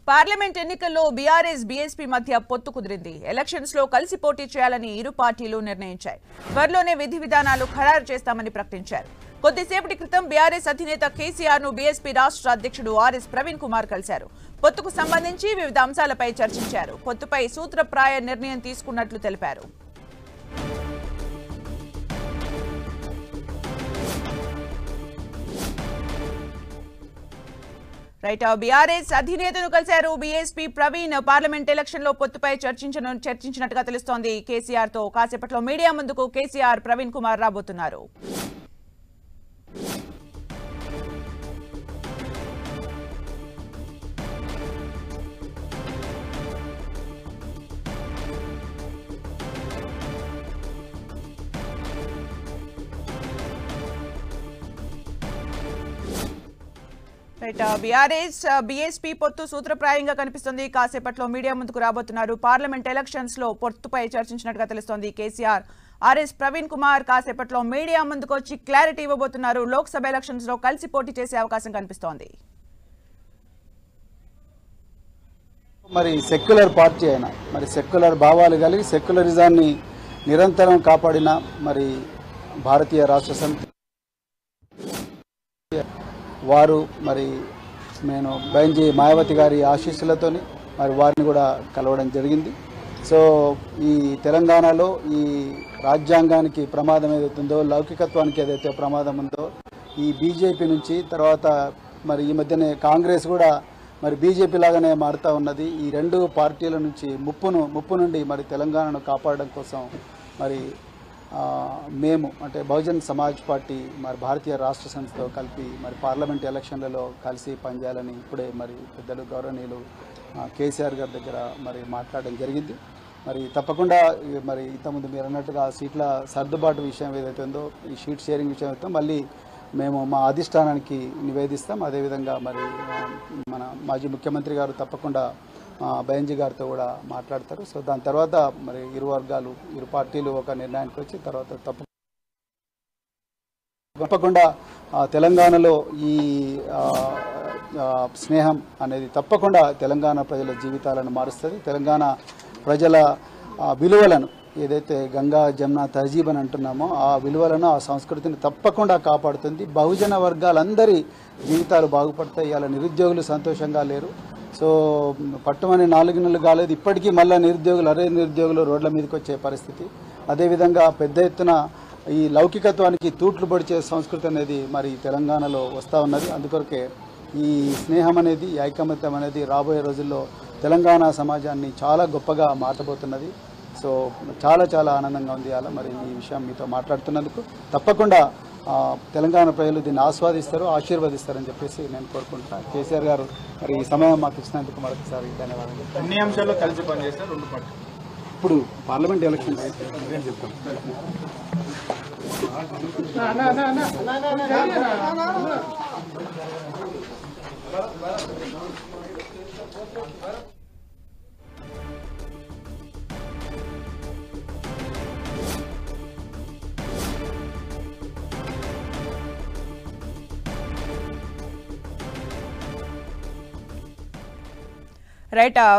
Parliament ఎన్నికల్లో BRS BSP మధ్య పొత్తు కుదిరింది. ఎలక్షన్స్ లో కలిసి పోటీ చేయాలని ఇరు పార్టీలు నిర్ణయించాయి. త్వరలోనే విధి విధానాలు ఖరారు చేస్తామని ప్రకటించారు. కొద్దిసేపటి క్రితం బీఆర్ఎస్ అధినేత కేసీఆర్ ను బీఎస్పీ రాష్ట్ర అధ్యక్షుడు ఆర్ఎస్ ప్రవీణ్ కుమార్ కలిశారు. పొత్తుకు సంబంధించి వివిధ అంశాలపై చర్చించారు. పొత్తుపై సూత్రప్రాయ నిర్ణయం తీసుకున్నట్లు తెలిపారు. బీఆర్ఎస్ అధినేతను కలిశారు బీఎస్పీ ప్రవీణ్. పార్లమెంట్ ఎలక్షన్ లో పొత్తుపై చర్చించినట్టుగా తెలుస్తోంది. కేసీఆర్ తో కాసేపట్లో మీడియా ముందుకు కేసీఆర్ ప్రవీణ్ కుమార్ రాబోతున్నారు. బీఆర్ఎస్ బీఎస్పీ పొత్తు సూత్రప్రాయంగా కనిపిస్తుంది. కాసేపట్లో మీడియా ముందుకు రాబోతున్నారు. పార్లమెంట్ ఎలక్షన్స్ లో పొత్తుపై చర్చించినట్టుగా తెలుస్తోంది. కేసీఆర్ ఆర్ఎస్ ప్రవీణ్ కుమార్ కాసేపట్లో మీడియా ముందుకు వచ్చి క్లారిటీ ఇవ్వబోతున్నారు. లోక్సభ ఎలక్షన్స్ లో కలిసి పోటీ చేసే అవకాశం కనిపిస్తోంది. మరి సెక్యులర్ పార్టీ అయినా మరి సెక్యులర్ భావాలు కలిగి సెక్యులరిజాన్ని నిరంతరం కాపాడిన మరి భారతీయ రాష్ట్ర సమితి వారు మరి నేను బైంజీ మాయావతి గారి ఆశీస్సులతోని మరి వారిని కూడా కలవడం జరిగింది. సో ఈ తెలంగాణలో ఈ రాజ్యాంగానికి ప్రమాదం ఏదైతుందో, లౌకికత్వానికి ఏదైతే ప్రమాదం ఉందో, ఈ బీజేపీ నుంచి తర్వాత మరి ఈ మధ్యనే కాంగ్రెస్ కూడా మరి బీజేపీ లాగానే మారుతూ ఉన్నది. ఈ రెండు పార్టీల నుంచి ముప్పు నుండి మరి తెలంగాణను కాపాడడం కోసం మరి మేము అంటే బహుజన్ సమాజ్ పార్టీ మరి భారతీయ రాష్ట్ర సమితితో కలిపి మరి పార్లమెంట్ ఎలక్షన్లలో కలిసి పనిచేయాలని ఇప్పుడే మరి పెద్దలు గౌరవనీయులు కేసీఆర్ గారి దగ్గర మరి మాట్లాడడం జరిగింది. మరి తప్పకుండా మరి ఇంతకుముందు మీరు అన్నట్టుగా సీట్ల సర్దుబాటు విషయం ఏదైతే ఉందో, ఈ షీట్ షేరింగ్ విషయం అయితే మళ్ళీ మేము మా అధిష్టానానికి నివేదిస్తాం. అదేవిధంగా మరి మన మాజీ ముఖ్యమంత్రి గారు తప్పకుండా బైంజీ గారితో కూడా మాట్లాడతారు. సో దాని తర్వాత మరి ఇరు వర్గాలు ఇరు పార్టీలు ఒక నిర్ణయానికి వచ్చి తర్వాత తప్పకుండా తెలంగాణలో ఈ స్నేహం అనేది తప్పకుండా తెలంగాణ ప్రజల జీవితాలను మారుస్తుంది. తెలంగాణ ప్రజల విలువలను ఏదైతే గంగా జమున తహజీబ్ అని అంటున్నామో ఆ విలువలను ఆ సంస్కృతిని తప్పకుండా కాపాడుతుంది. బహుజన వర్గాలందరి జీవితాలు బాగుపడతాయి. ఇలా నిరుద్యోగులు సంతోషంగా లేరు. సో పట్టుమని 4 నెలలు కాలేదు, ఇప్పటికీ మళ్ళీ నిరుద్యోగులు రోడ్ల మీదకి వచ్చే పరిస్థితి. అదేవిధంగా పెద్ద ఎత్తున ఈ లౌకికత్వానికి తూట్లు పొడిచే సంస్కృతి అనేది మరి తెలంగాణలో వస్తూ ఉన్నది. అందుకొరకే ఈ స్నేహం అనేది, ఈ ఐకమత్యం అనేది రాబోయే రోజుల్లో తెలంగాణ సమాజాన్ని చాలా గొప్పగా మార్చబోతున్నది. సో చాలా ఆనందంగా ఉంది అలా మరి ఈ విషయం మీతో మాట్లాడుతున్నందుకు. తప్పకుండా తెలంగాణ ప్రజలు దీన్ని ఆస్వాదిస్తారు, ఆశీర్వదిస్తారని చెప్పేసి నేను కోరుకుంటున్నాను. కేసీఆర్ గారు మరి ఈ సమయం మాకు ఇచ్చినందుకు మరొకసారి ధన్యవాదాలు. అన్ని అంశాల్లో కలిసి పనిచేస్తారు రెండు పార్టీలు. ఇప్పుడు పార్లమెంట్ ఎలక్షన్ చెప్తాం.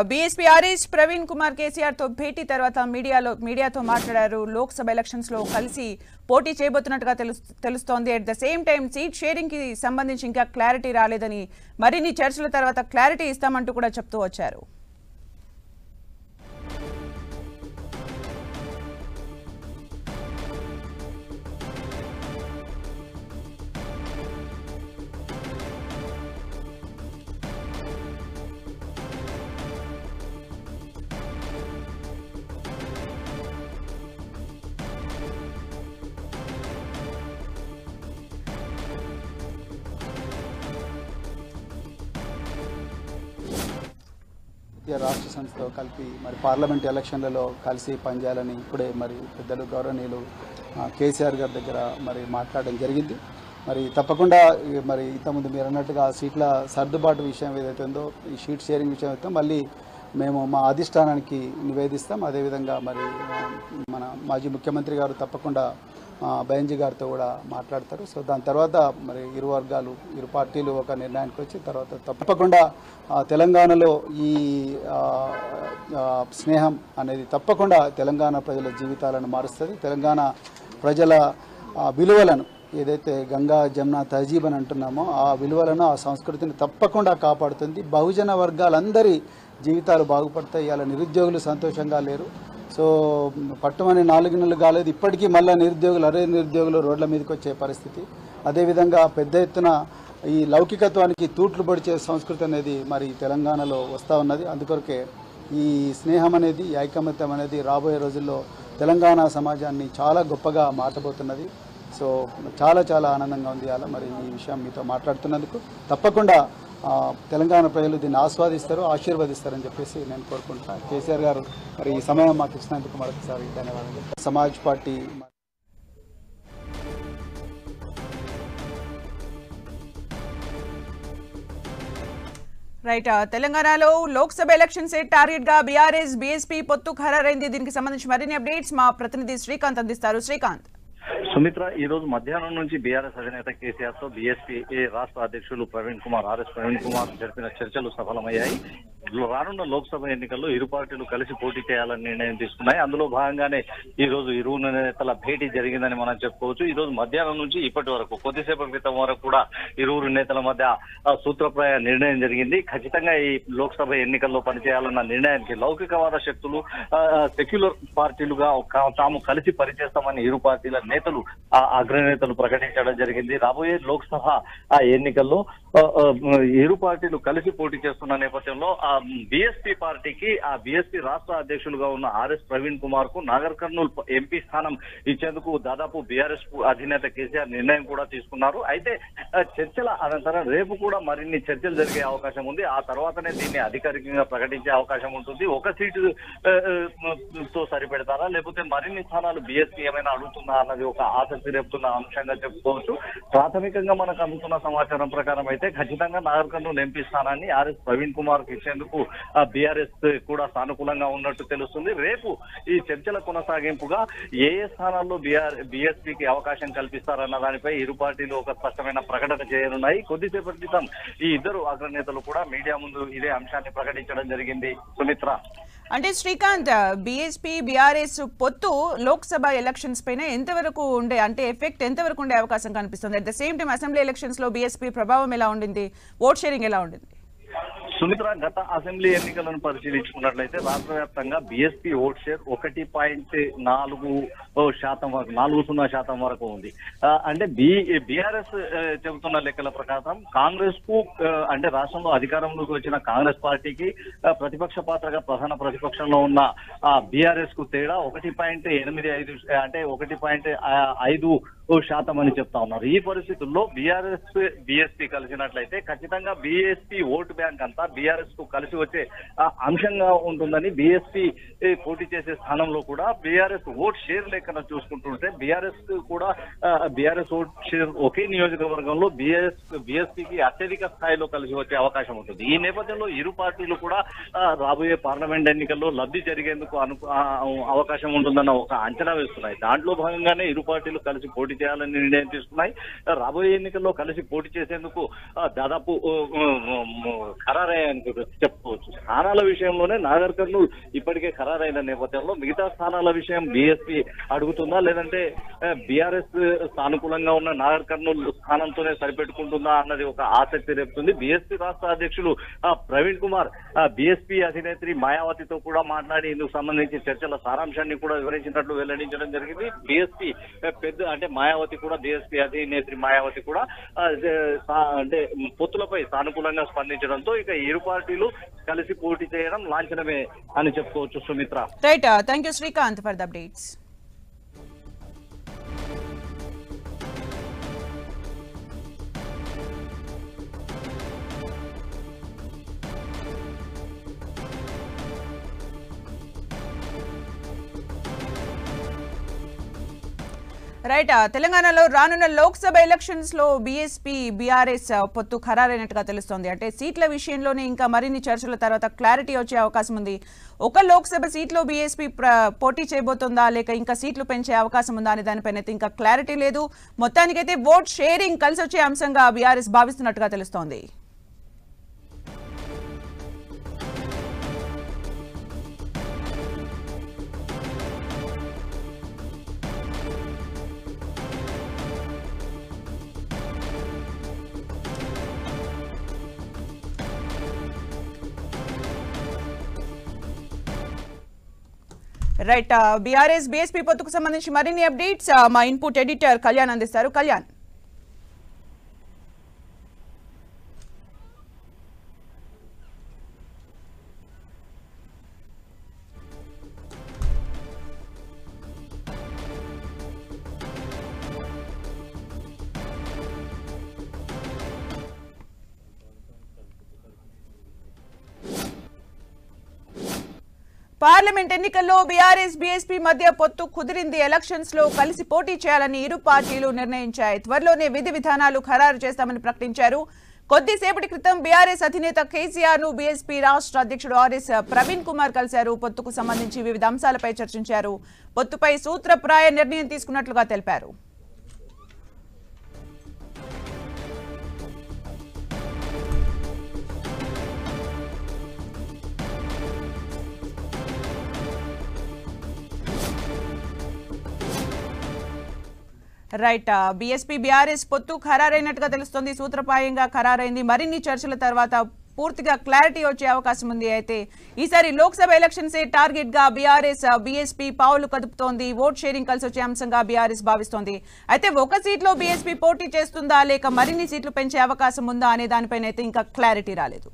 బీఎస్పీ ఆర్ఎస్ ప్రవీణ్ కుమార్ కేసీఆర్ తో భేటీ తర్వాత మీడియాతో మాట్లాడారు. లోక్సభ ఎలక్షన్స్ లో కలిసి పోటీ చేయబోతున్నట్టుగా తెలుస్తోంది. At the same time seat sharing కి సంబంధించి ఇంకా క్లారిటీ రాలేదని, మరిన్ని చర్చల తర్వాత క్లారిటీ ఇస్తామంటూ కూడా చెప్తూ వచ్చారు. రాష్ట్ర సమితితో కలిపి మరి పార్లమెంట్ ఎలక్షన్లలో కలిసి పనిచేయాలని ఇప్పుడే మరి పెద్దలు గౌరవనీయులు కేసీఆర్ గారి దగ్గర మరి మాట్లాడడం జరిగింది. మరి తప్పకుండా మరి ఇంతకుముందు మీరు అన్నట్టుగా సీట్ల సర్దుబాటు విషయం ఏదైతే ఉందో, ఈ షీట్ షేరింగ్ విషయం అయితే మళ్ళీ మేము మా అధిష్టానానికి నివేదిస్తాం. అదేవిధంగా మరి మన మాజీ ముఖ్యమంత్రి గారు తప్పకుండా బెంజీ గారితో కూడా మాట్లాడతారు. సో దాని తర్వాత మరి ఇరు వర్గాలు ఇరు పార్టీలు ఒక నిర్ణయానికి వచ్చి తర్వాత తప్పకుండా తెలంగాణలో ఈ స్నేహం అనేది తప్పకుండా తెలంగాణ ప్రజల జీవితాలను మారుస్తుంది. తెలంగాణ ప్రజల విలువలను ఏదైతే గంగా జమున తహజీబ్ అని అంటున్నామో ఆ విలువలను ఆ సంస్కృతిని తప్పకుండా కాపాడుతుంది. బహుజన వర్గాలందరి జీవితాలు బాగుపడతాయి. ఇవాళ నిరుద్యోగులు సంతోషంగా లేరు. సో పట్టుమని 4 నెలలు కాలేదు, ఇప్పటికీ మళ్ళీ నిరుద్యోగులు రోడ్ల మీదకి వచ్చే పరిస్థితి. అదేవిధంగా పెద్ద ఎత్తున ఈ లౌకికత్వానికి తూట్లు పొడిచే సంస్కృతి అనేది మరి తెలంగాణలో వస్తూ ఉన్నది. అందుకొరకే ఈ స్నేహం అనేది ఈ ఐకమత్యం అనేది రాబోయే రోజుల్లో తెలంగాణ సమాజాన్ని చాలా గొప్పగా మార్చబోతున్నది. సో చాలా చాలా ఆనందంగా ఉంది అలా మరి ఈ విషయం మీతో మాట్లాడుతున్నందుకు. తప్పకుండా తెలంగాణ ప్రజలు దీన్ని ఆస్వాదిస్తారు, ఆశీర్వదిస్తారని చెప్పేసి నేను కోరుకుంటున్నాను. కేసీఆర్ గారు మరి ఈ సమయం మాకు ఇచ్చినందుకు మరొకసారి ధన్యవాదాలు. Samaj party right. తెలంగాణలో లోక్సభ ఎలక్షన్స్ టార్గెట్ గా బీఆర్ఎస్ బీఎస్పీ పొత్తు ఖరారైంది. దీనికి సంబంధించి మరిన్ని అప్డేట్స్ మా ప్రతినిధి శ్రీకాంత్ అందిస్తారు. శ్రీకాంత్. సుమిత్ర, ఈ రోజు మధ్యాహ్నం నుంచి బీఆర్ఎస్ అధినేత కేసీఆర్ తో బీఎస్పీ రాష్ట్ర అధ్యక్షులు ప్రవీణ్ కుమార్ జరిపిన చర్చలు సఫలమయ్యాయి. రానున్న లోక్సభ ఎన్నికల్లో ఇరు పార్టీలు కలిసి పోటీ చేయాలని నిర్ణయం తీసుకున్నాయి. అందులో భాగంగానే ఈ రోజు ఇరు నేతల భేటీ జరిగిందని మనం చెప్పుకోవచ్చు. ఈ రోజు మధ్యాహ్నం నుంచి ఇప్పటి వరకు కొద్దిసేపటి క్రితం వరకు కూడా ఇరువురు నేతల మధ్య సూత్రప్రాయ నిర్ణయం జరిగింది. ఖచ్చితంగా ఈ లోక్సభ ఎన్నికల్లో పనిచేయాలన్న నిర్ణయానికి లౌకికవాద శక్తులు సెక్యులర్ పార్టీలుగా తాము కలిసి పనిచేస్తామని ఇరు పార్టీల నేతలు అగ్రనేతలు ప్రకటించడం జరిగింది. రాబోయే లోక్సభ ఎన్నికల్లో ఇరు పార్టీలు కలిసి పోటీ చేస్తున్న నేపథ్యంలో బీఎస్పీ పార్టీకి బీఎస్పీ రాష్ట్ర అధ్యక్షులుగా ఉన్న ఆర్ఎస్ ప్రవీణ్ కుమార్ కు నాగర్ కర్నూల్ ఎంపీ స్థానం ఇచ్చేందుకు దాదాపు బీఆర్ఎస్ అధినేత కేసీఆర్ నిర్ణయం కూడా తీసుకున్నారు. అయితే చర్చల అనంతరం రేపు కూడా మరిన్ని చర్చలు జరిగే అవకాశం ఉంది. ఆ తర్వాతనే దీన్ని అధికారికంగా ప్రకటించే అవకాశం ఉంటుంది. ఒక సీటు తో సరిపెడతారా లేకపోతే మరిన్ని స్థానాలు బీఎస్పీ ఏమైనా అడుగుతుందా అన్నది ఒక ఆసక్తి రేపుతున్న అంశంగా చెప్పుకోవచ్చు. ప్రాథమికంగా మనకు అందుతున్న సమాచారం ప్రకారం అయితే ఖచ్చితంగా నాగర్ కర్నూల్ ఎంపీ స్థానాన్ని ఆర్ఎస్ ప్రవీణ్ కుమార్ కు ఇచ్చేందుకు బీఆర్ఎస్ కూడా సానుకూలంగా ఉన్నట్టు తెలుస్తుంది. రేపు ఈ చర్చల కొనసాగింపుగా ఏ స్థానాల్లో బీఎస్పీకి అవకాశం కల్పిస్తారన్న దానిపై ఇరు పార్టీలు ఒక స్పష్టమైన ప్రకటన చేయనున్నాయి. కొద్దిసేపటి క్రితం ఈ ఇద్దరు అగ్రనేతలు కూడా మీడియా ముందు ఇదే అంశాన్ని ప్రకటించడం జరిగింది. సుమిత్ర, అంటే శ్రీకాంత్, బీఎస్పీ బీఆర్ఎస్ పొత్తు లోక్సభ ఎలక్షన్స్ పైన ఎంతవరకు ఉండే అంటే ఎఫెక్ట్ ఎంతవరకు ఉండే అవకాశం కనిపిస్తుంది? At the same time assembly elections లో బీఎస్పీ ప్రభావం ఎలా ఉండింది, ఓట్ షేరింగ్ ఎలా ఉండింది? సుమిత్ర, గత అసెంబ్లీ ఎన్నికలను పరిశీలించుకున్నట్లయితే రాష్ట్ర వ్యాప్తంగా బీఎస్పీ ఓట్ షేర్ 1.40% వరకు ఉంది. అంటే బీఆర్ఎస్ చెబుతున్న లెక్కల ప్రకారం కాంగ్రెస్ కు అంటే రాష్ట్రంలో అధికారంలోకి వచ్చిన కాంగ్రెస్ పార్టీకి ప్రతిపక్ష పాత్రగా ప్రధాన ప్రతిపక్షంలో ఉన్న బీఆర్ఎస్ కు తేడా 1.85 అంటే 1.5% అని చెప్తా ఉన్నారు. ఈ పరిస్థితుల్లో బీఎస్పీ కలిసినట్లయితే ఖచ్చితంగా బీఎస్పీ ఓటు బ్యాంక్ అంతా బీఆర్ఎస్ కు కలిసి వచ్చే అంశంగా ఉంటుందని బీఎస్పీ పోటీ చేసే స్థానంలో కూడా బీఆర్ఎస్ ఓట్ షేర్ లెక్కన చూసుకుంటుంటే బీఆర్ఎస్ ఓట్ షేర్ ఒకే నియోజకవర్గంలో బీఎస్పీకి అత్యధిక స్థాయిలో కలిసి వచ్చే అవకాశం ఉంటుంది. ఈ నేపథ్యంలో ఇరు పార్టీలు కూడా రాబోయే పార్లమెంట్ ఎన్నికల్లో లబ్ధి జరిగేందుకు అవకాశం ఉంటుందన్న ఒక అంచనా వేస్తున్నాయి. దాంట్లో భాగంగానే ఇరు పార్టీలు కలిసి పోటీ చేయాలని నిర్ణయం తీసుకున్నాయి. రాబోయే ఎన్నికల్లో కలిసి పోటీ చేసేందుకు దాదాపు ఖరారయ్యాయని చెప్పుకోవచ్చు. స్థానాల విషయంలోనే నాగర్ కర్నూల్ ఇప్పటికే ఖరారైన నేపథ్యంలో మిగతా స్థానాల విషయం బీఎస్పీ అడుగుతుందా లేదంటే బీఆర్ఎస్ సానుకూలంగా ఉన్న నాగర్ కర్నూల్ స్థానంతోనే సరిపెట్టుకుంటుందా అన్నది ఒక ఆసక్తి రేపుతుంది. బీఎస్పీ రాష్ట్ర అధ్యక్షులు ప్రవీణ్ కుమార్ బీఎస్పీ అధినేత్రి మాయావతితో కూడా మాట్లాడి ఇందుకు సంబంధించి చర్చల సారాంశాన్ని కూడా వివరించినట్లు వెల్లడించడం జరిగింది. బీఎస్పీ అంటే మాయావతి కూడా బీఎస్పీ అధినేత్రి మాయావతి కూడా అంటే పొత్తులపై సానుకూలంగా స్పందించడంతో ఇక ఇరు పార్టీలు కలిసి పోటీ చేయడం లాంఛనమే అని చెప్పుకోవచ్చు. Sumitra, right. Thank you Srikanth for the updates. Right. తెలంగాణలో రానున్న లోక్సభ ఎలక్షన్స్ లో బీఎస్పీ బీఆర్ఎస్ పొత్తు ఖరారైనట్టుగా తెలుస్తోంది. అంటే సీట్ల విషయంలోనే ఇంకా మరిన్ని చర్చల తర్వాత క్లారిటీ వచ్చే అవకాశం ఉంది. ఒక లోక్సభ సీట్లో బీఎస్పీ పోటీ చేయబోతుందా లేక ఇంకా సీట్లు పెంచే అవకాశం ఉందా అనే దానిపైన అయితే ఇంకా క్లారిటీ లేదు. మొత్తానికైతే ఓట్ షేరింగ్ కలిసి వచ్చే అంశంగా బీఆర్ఎస్ భావిస్తున్నట్టుగా తెలుస్తోంది. రైట్. బీఆర్ఎస్ బీఎస్పీ పొత్తుకు సంబంధించి మరిన్ని అప్డేట్స్ మా ఇన్పుట్ ఎడిటర్ కళ్యాణ్ అందిస్తారు. కళ్యాణ్. పార్లమెంట్ ఎన్నికల్లో బీఆర్ఎస్ బీఎస్పీ మధ్య పొత్తు కుదిరింది. ఎలక్షన్స్ లో కలిసి పోటీ చేయాలని ఇరు పార్టీలు నిర్ణయించాయి. త్వరలోనే విధి విధానాలు ఖరారు చేస్తామని ప్రకటించారు. కొద్దిసేపటి క్రితం బీఆర్ఎస్ అధినేత కేసీఆర్ ను బీఎస్పీ రాష్ట్ర అధ్యక్షుడు ఆర్ఎస్ ప్రవీణ్ కుమార్ కలిశారు. పొత్తుకు సంబంధించి వివిధ అంశాలపై చర్చించారు. పొత్తుపై సూత్రప్రాయ నిర్ణయం తీసుకున్నట్లుగా తెలిపారు. రైట్. బీఎస్పీ బీఆర్ఎస్ పొత్తు ఖరారైనట్టుగా తెలుస్తోంది. సూత్రప్రాయంగా ఖరారైంది. మరిన్ని చర్చల తర్వాత పూర్తిగా క్లారిటీ వచ్చే అవకాశం ఉంది. అయితే ఈసారి లోక్సభ ఎలక్షన్సే టార్గెట్ గా బీఆర్ఎస్ బీఎస్పీ పావులు కదుపుతోంది. ఓట్ షేరింగ్ కలిసి వచ్చే అంశంగా బీఆర్ఎస్ భావిస్తోంది. అయితే ఒక సీట్లో బీఎస్పీ పోటీ చేస్తుందా లేక మరిన్ని సీట్లు పెంచే అవకాశం ఉందా అనే దానిపైన అయితే ఇంకా క్లారిటీ రాలేదు.